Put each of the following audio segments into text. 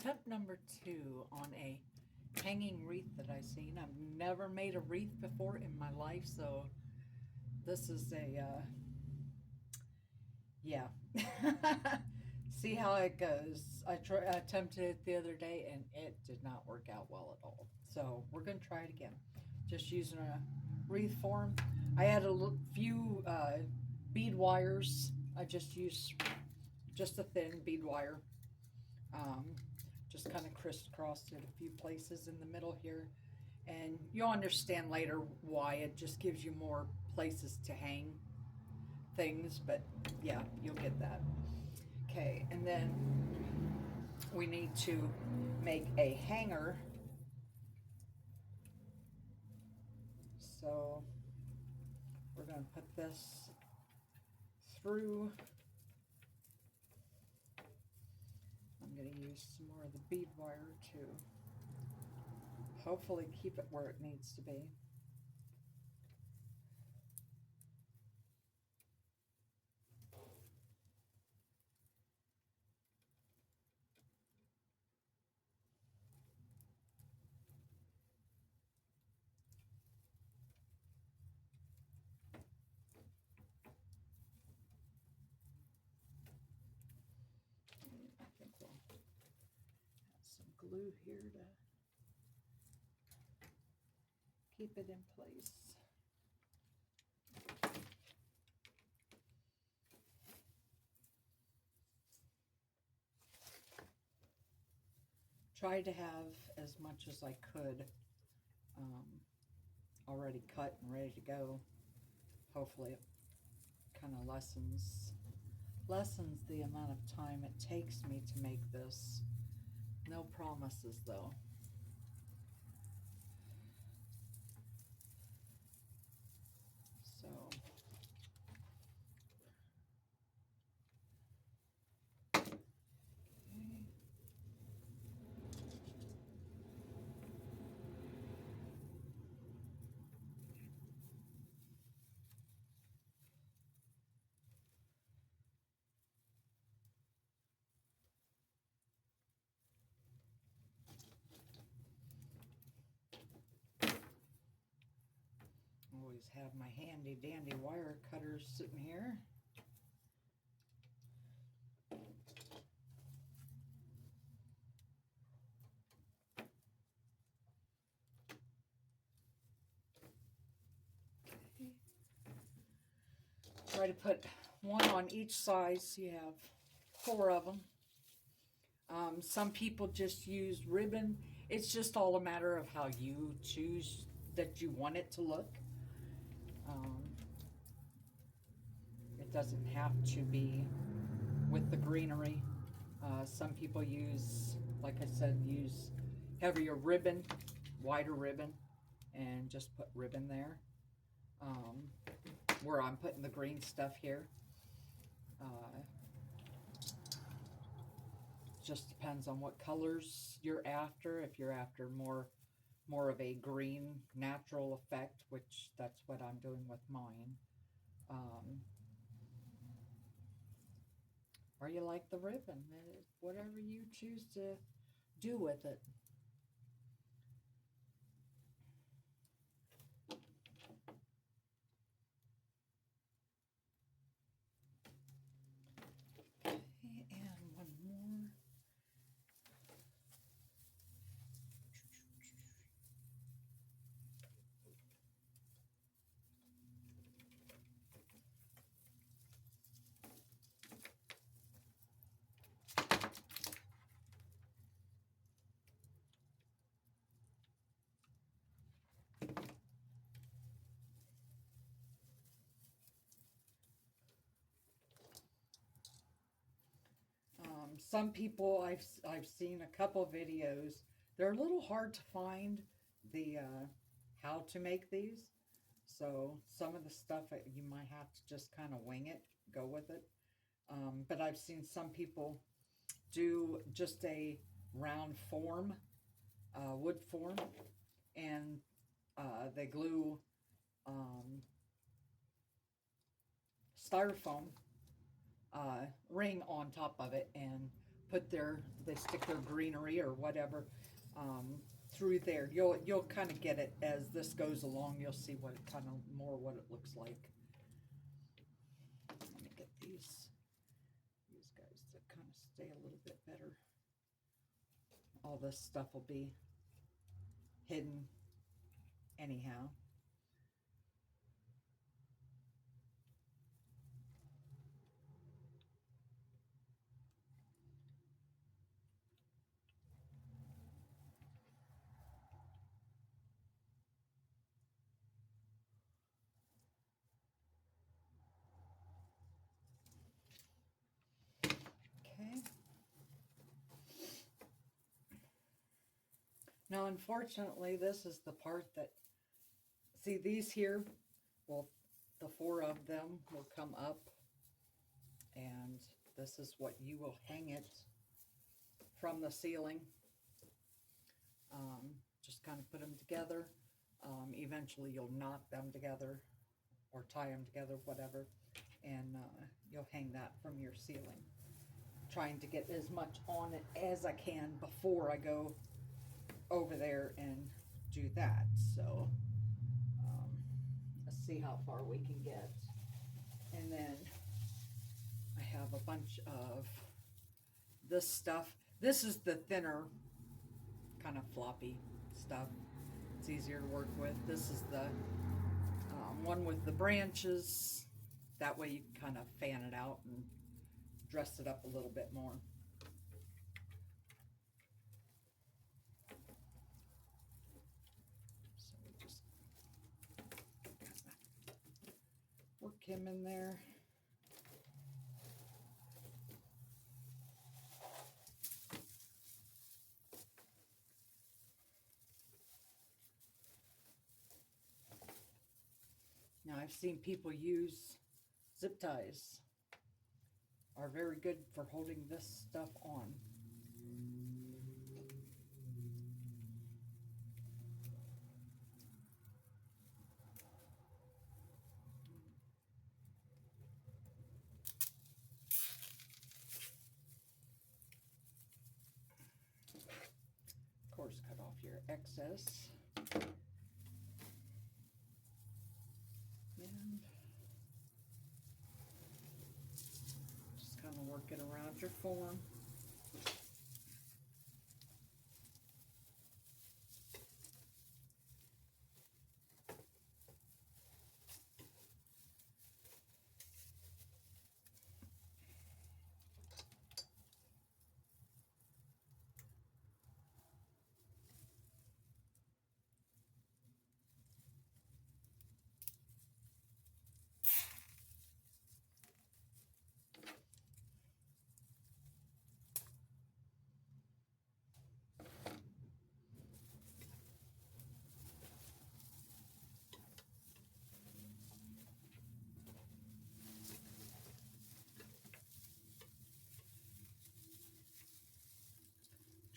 attempt number 2 on a hanging wreath that I've seen. I've never made a wreath before in my life, so this is yeah. See how it goes. I attempted it the other day and it did not work out well at all. So we're going to try it again. Just using a wreath form. I had a few bead wires. I just used just a thin bead wire. Um, just kind of crisscrossed it a few places in the middle here. And you'll understand later why it just gives you more places to hang things, but yeah, you'll get that. Okay, and then we need to make a hanger. So we're going to put this through. I'm going to use some more of the bead wire to hopefully keep it where it needs to be. I think we'll add some glue here to keep it in place. Tried to have as much as I could already cut and ready to go. Hopefully it kind of lessens the amount of time it takes me to make this. No promises though. So okay. Always have my handy dandy wire cutters sitting here. Okay. Try to put one on each side so you have 4 of them. Some people just use ribbon. It's just all a matter of how you choose that you want it to look. It doesn't have to be with the greenery. Some people use, like I said, use heavier ribbon, wider ribbon, and just put ribbon there. Where I'm putting the green stuff here. Just depends on what colors you're after. If you're after more of a green natural effect, which that's what I'm doing with mine. Or you like the ribbon, whatever you choose to do with it. Okay, and one more. Some people I've seen a couple videos. They're a little hard to find the how to make these. So some of the stuff you might have to just kind of wing it, go with it. But I've seen some people do just a round form, wood form, and they glue styrofoam ring on top of it and they stick their greenery or whatever through there. You'll kind of get it as this goes along. You'll see what it kind of more what it looks like. Let me get these guys to kind of stay a little bit better. All this stuff will be hidden anyhow. Okay. Now, unfortunately, this is the part that, see these here, well, the 4 of them will come up, and this is what you will hang it from the ceiling. Just kind of put them together. Eventually you'll knot them together or tie them together, whatever, and you'll hang that from your ceiling. Trying to get as much on it as I can before I go over there and do that. So let's see how far we can get. And then I have a bunch of this stuff. This is the thinner kind of floppy stuff. It's easier to work with. This is the one with the branches. That way you can kind of fan it out and dress it up a little bit more. So we just work him in there. Now I've seen people use zip ties. Are very good for holding this stuff on. Of course, cut off your excess. And just kind of work it around your form.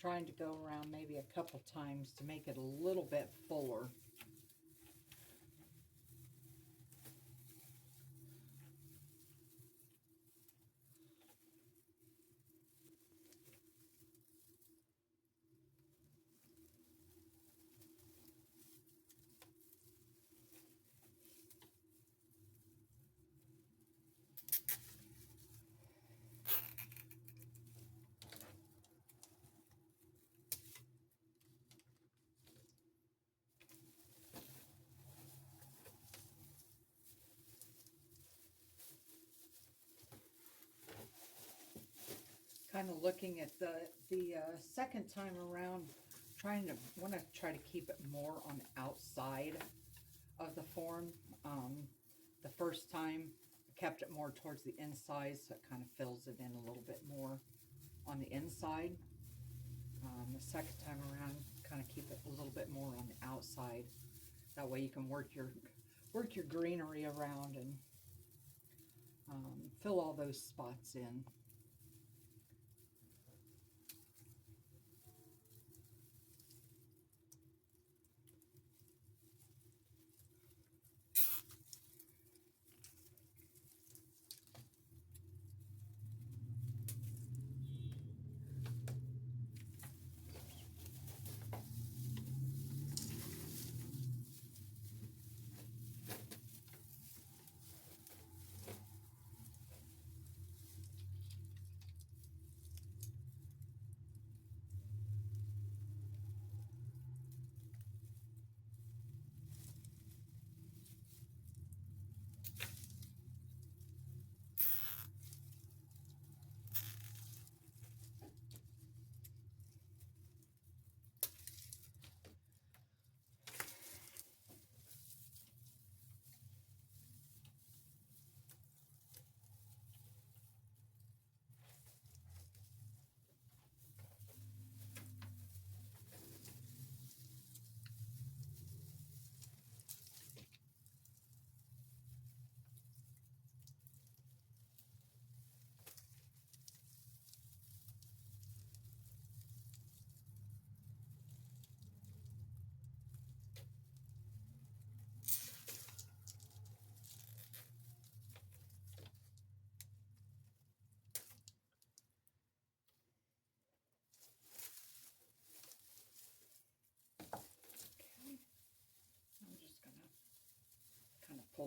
Trying to go around maybe a couple times to make it a little bit fuller. Kind of looking at the second time around, want to try to keep it more on the outside of the form. The first time I kept it more towards the inside, so it kind of fills it in a little bit more on the inside. The second time around, kind of keep it a little bit more on the outside. That way you can work your greenery around and fill all those spots in.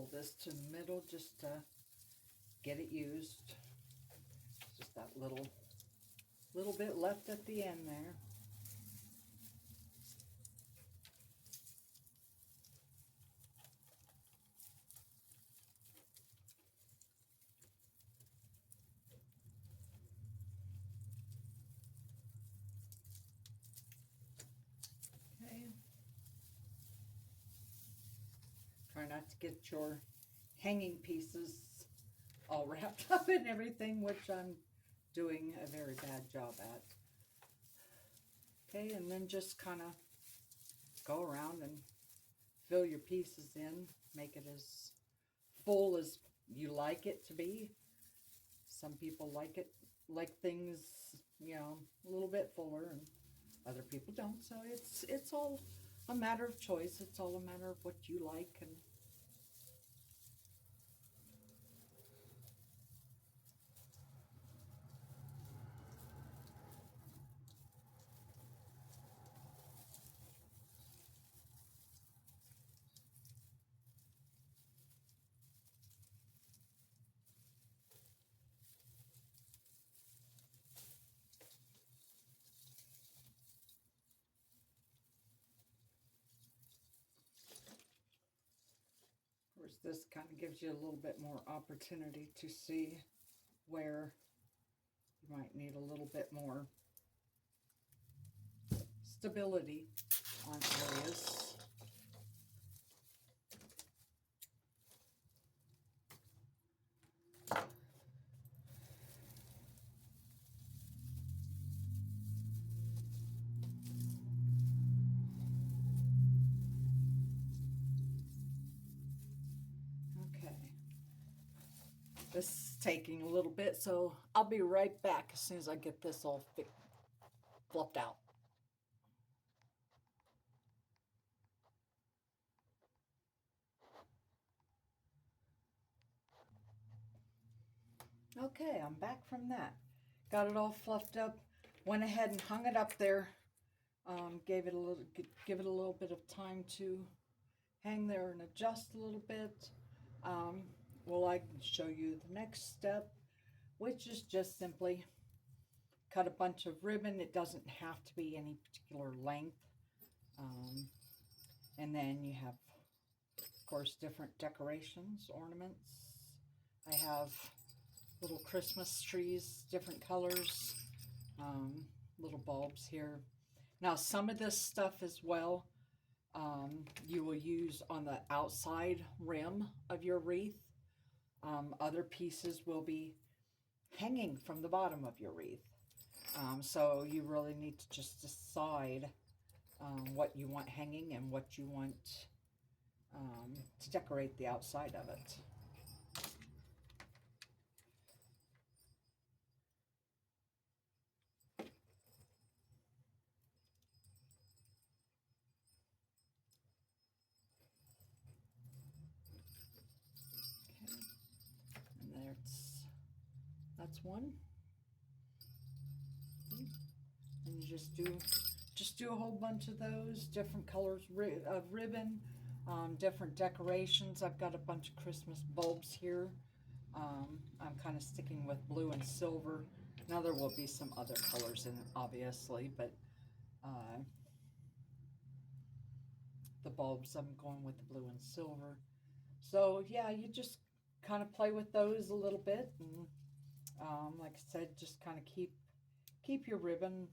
pull this to the middle just to get it used. Just that little bit left at the end there. Okay. Try not to get your hanging pieces all wrapped up in everything, which I'm doing a very bad job at. Okay, and then just kind of go around and fill your pieces in, make it as full as you like it to be. Some people like things, you know, a little bit fuller, and other people don't. So it's all a matter of choice. It's all a matter of what you like. And of course, this kind of gives you a little bit more opportunity to see where you might need a little bit more stability on areas. Okay. This is taking a little bit, so I'll be right back as soon as I get this all fluffed out. Okay, I'm back from that. Got it all fluffed up. Went ahead and hung it up there. Give it a little bit of time to hang there and adjust a little bit. Well, I can show you the next step, which is just simply cut a bunch of ribbon. It doesn't have to be any particular length. And then you have, of course, different decorations, ornaments. I have little Christmas trees, different colors, little bulbs here. Now, some of this stuff as well, you will use on the outside rim of your wreath. Other pieces will be hanging from the bottom of your wreath. So you really need to just decide what you want hanging and what you want to decorate the outside of it. That's one. And you just do a whole bunch of those different colors of ribbon, different decorations. I've got a bunch of Christmas bulbs here. I'm kind of sticking with blue and silver. Now there will be some other colors in it, obviously, but the bulbs, I'm going with the blue and silver. So yeah, you just kind of play with those a little bit, and like I said, just kind of keep your ribbon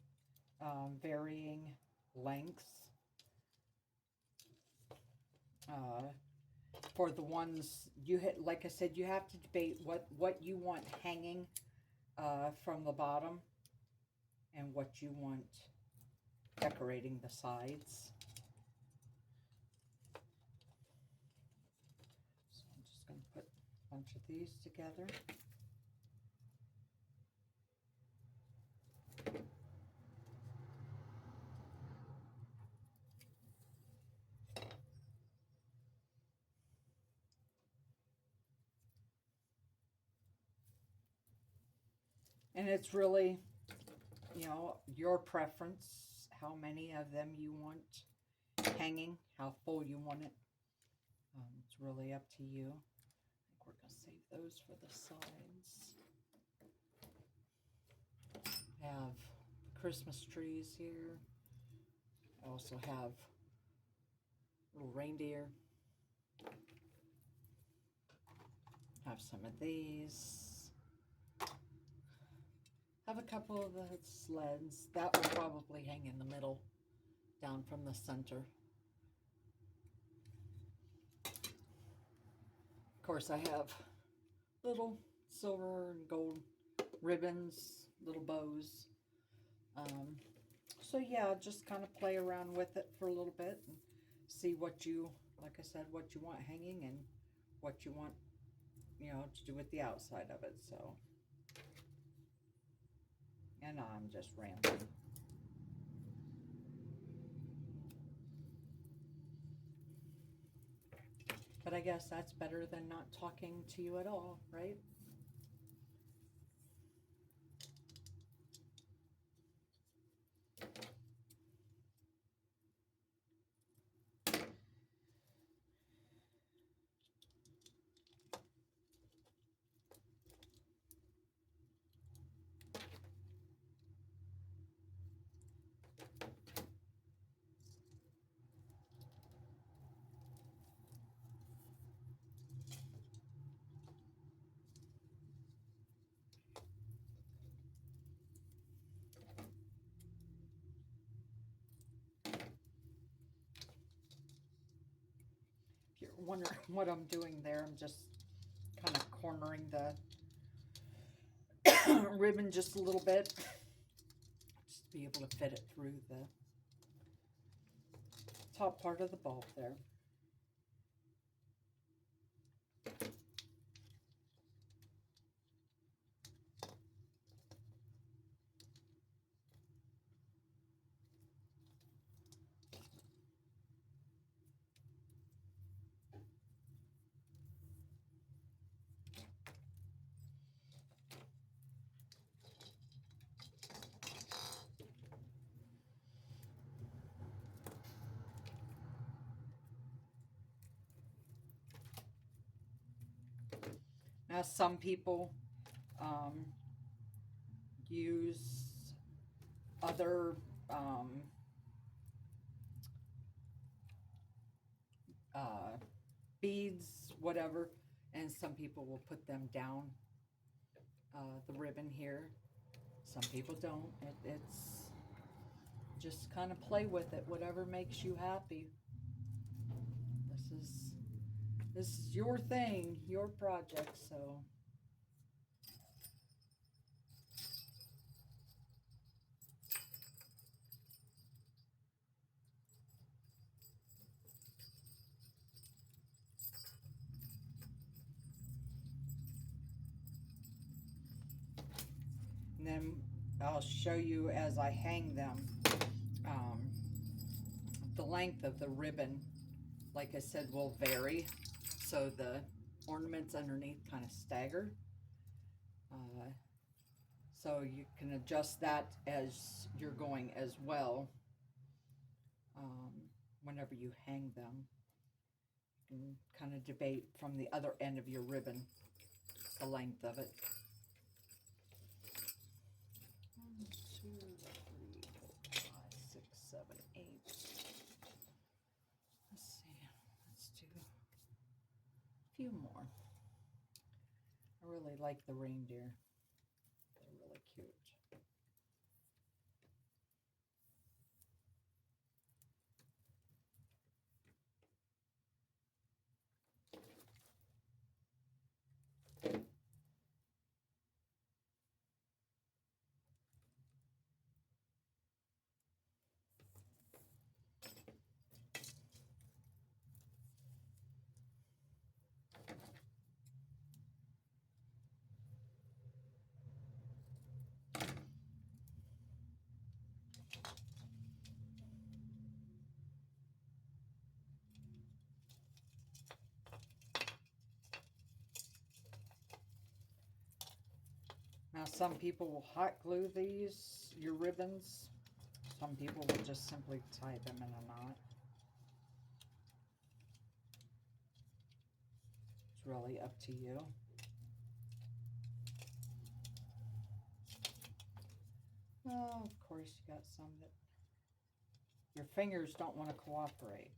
varying lengths. For the ones like I said, you have to debate what you want hanging from the bottom and what you want decorating the sides. So I'm just going to put a bunch of these together. And it's really, you know, your preference, how many of them you want hanging, how full you want it. It's really up to you. I think we're going to save those for the sides. I have the Christmas trees here. I also have little reindeer. I have some of these. I have a couple of the sleds. That will probably hang in the middle, down from the center. Of course, I have little silver and gold ribbons, little bows. So yeah, just kind of play around with it for a little bit and see what you, like I said, what you want hanging and what you want, you know, to do with the outside of it. So, and I'm just rambling. But I guess that's better than not talking to you at all, right? If you're wondering what I'm doing there, I'm just kind of cornering the ribbon just a little bit, just to be able to fit it through the top part of the bulb there. Now, some people use other beads, whatever, and some people will put them down the ribbon here. Some people don't. It's just kind of play with it, whatever makes you happy. This is your thing, your project, so. And then I'll show you as I hang them, the length of the ribbon, like I said, will vary. So the ornaments underneath kind of stagger. So you can adjust that as you're going as well. Whenever you hang them, you can kind of debate from the other end of your ribbon the length of it. 1, 2, 3, 4, 5, 6, 7, 8. Let's see. Let's do a few more. I really like the reindeer. They're really cute. Now, some people will hot glue these, your ribbons. Some people will just simply tie them in a knot. really up to you. Well, of course, you got some that your fingers don't want to cooperate.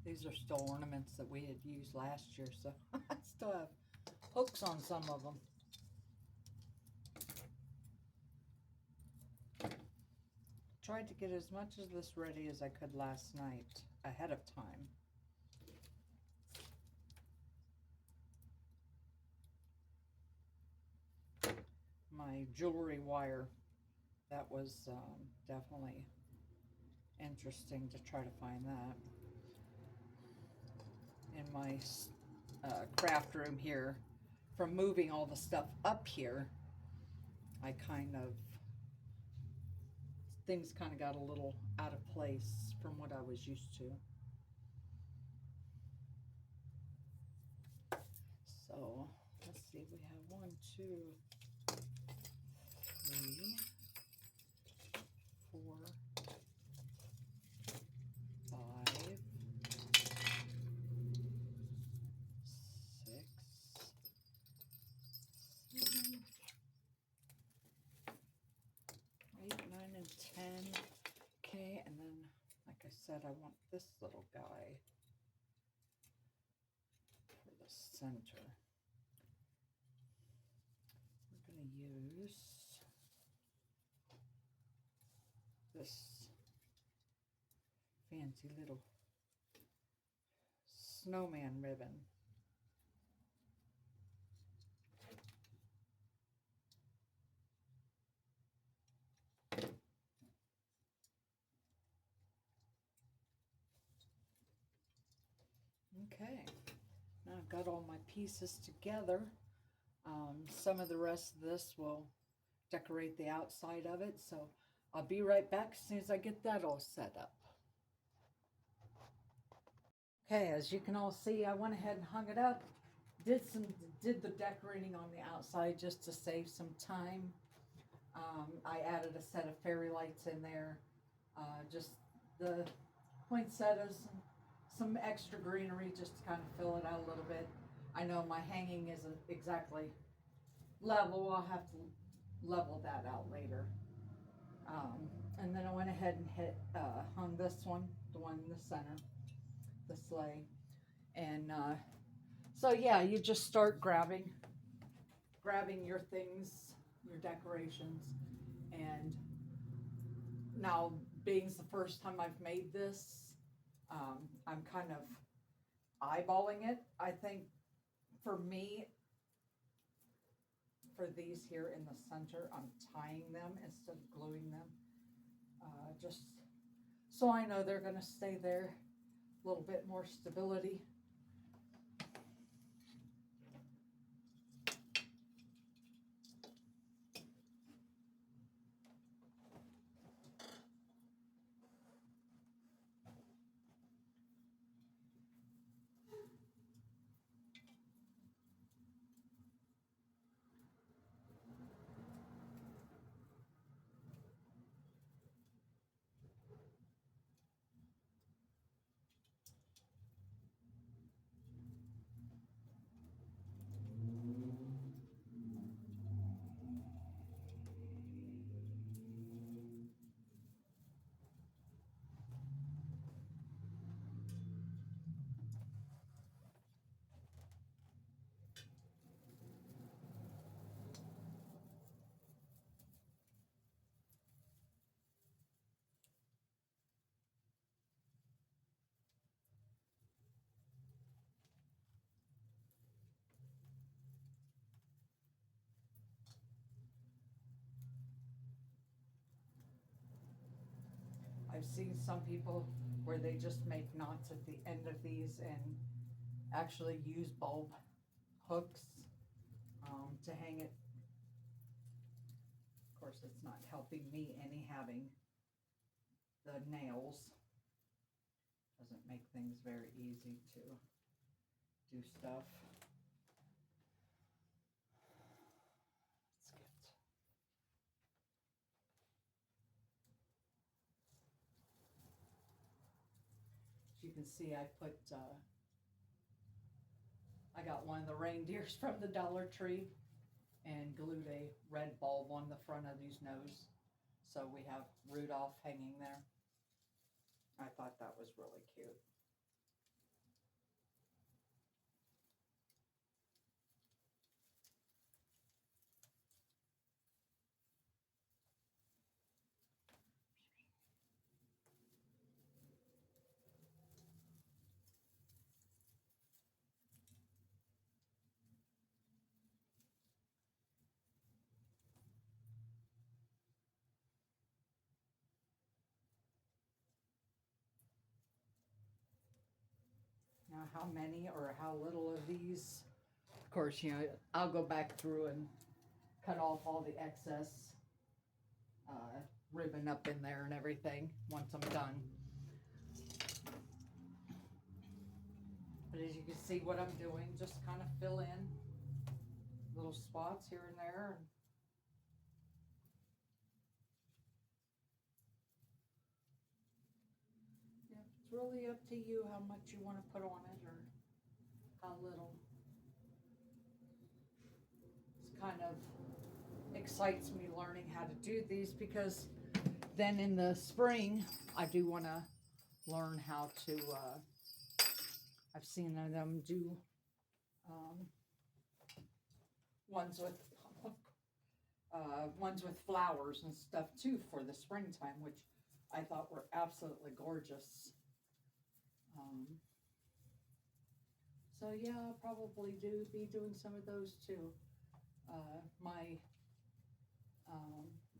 These are still ornaments that we had used last year, so I still have hooks on some of them. Tried to get as much of this ready as I could last night ahead of time. My jewelry wire, that was definitely interesting to try to find that. In my craft room here, from moving all the stuff up here, I things kind of got a little out of place from what I was used to. So let's see, we have 1, 2, 3, 4, 5, 6, 7, 8, 9, and 10. Okay, and then, like I said, I want this little guy for the center. We're going to use this fancy little snowman ribbon. Okay, now I've got all my pieces together. Some of the rest of this will decorate the outside of it, so I'll be right back as soon as I get that all set up. Okay, as you can all see, I went ahead and hung it up. Did the decorating on the outside just to save some time. I added a set of fairy lights in there, just the poinsettias, some extra greenery just to kind of fill it out a little bit. I know my hanging isn't exactly level. I'll have to level that out later. And then I went ahead and hung this one, the one in the center, the sleigh. And so yeah, you just start grabbing your things, your decorations. And now, being it's the first time I've made this, I'm kind of eyeballing it. I think for me, for these here in the center, I'm tying them instead of gluing them, just so I know they're going to stay there. A little bit more stability. I've seen some people where they just make knots at the end of these and actually use bulb hooks to hang it. Of course, it's not helping me any having the nails. Doesn't make things very easy to do stuff. Let's get. As you can see, I got one of the reindeers from the Dollar Tree and glued a red bulb on the front of his nose. So we have Rudolph hanging there. I thought that was really cute. Now, how many or how little of these? Of course, I'll go back through and cut off all the excess ribbon up in there and everything once I'm done. But as you can see what I'm doing, just kind of fill in little spots here and there. Yeah, it's really up to you how much you want to put on it or how little. It's kind of excites me learning how to do these, because then in the spring I do want to learn how to I've seen them do ones with flowers and stuff too for the springtime, which I thought were absolutely gorgeous. So yeah, I'll probably be doing some of those too. My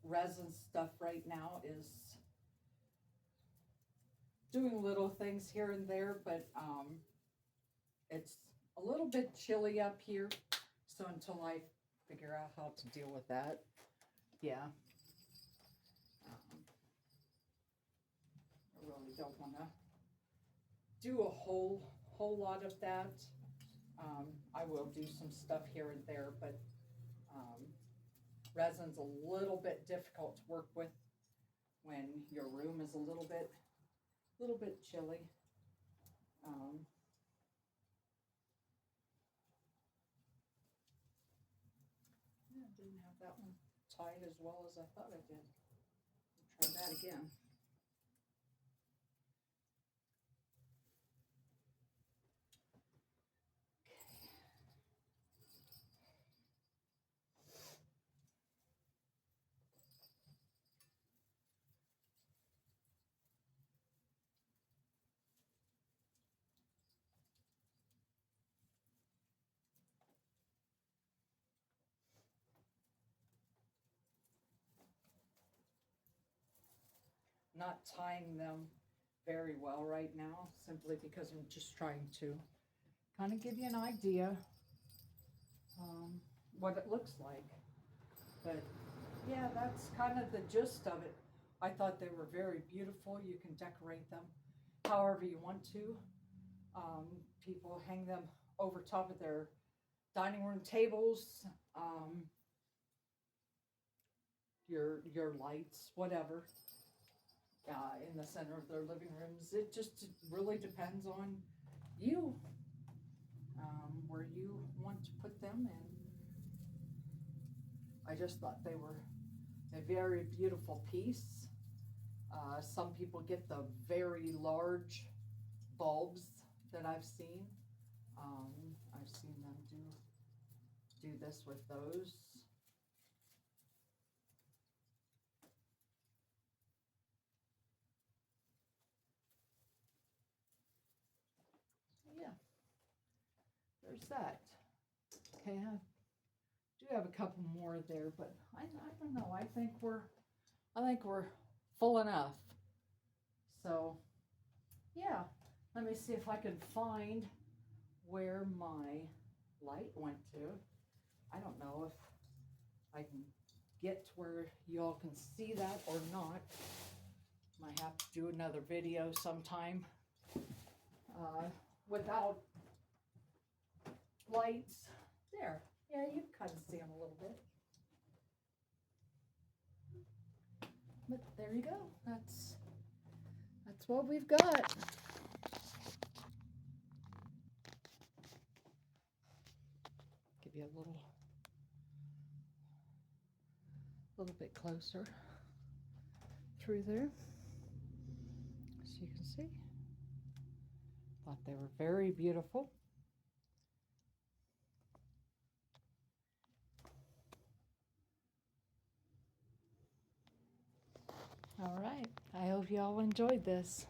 resin stuff right now is doing little things here and there, but it's a little bit chilly up here, so until I figure out how to deal with that, yeah, I really don't want to do a whole lot of that. I will do some stuff here and there, but resin's a little bit difficult to work with when your room is a little bit chilly. Yeah, I didn't have that one tied as well as I thought I did. I'll try that again. Not tying them very well right now, simply because I'm just trying to kind of give you an idea what it looks like. But yeah, that's kind of the gist of it. I thought they were very beautiful. You can decorate them however you want to. People hang them over top of their dining room tables, your lights, whatever, in the center of their living rooms. It just really depends on you, where you want to put them in. I just thought they were a very beautiful piece. Some people get the very large bulbs that I've seen. I've seen them do this with those. Yeah, there's that. Okay, I do have a couple more there, but I don't know. I think we're full enough. So yeah, let me see if I can find where my light went to. I don't know if I can get to where y'all can see that or not. Might have to do another video sometime without lights. There. Yeah, you can kind of see them a little bit. But there you go. That's what we've got. Give you a little bit closer through there, as you can see. Thought they were very beautiful. All right, I hope you all enjoyed this.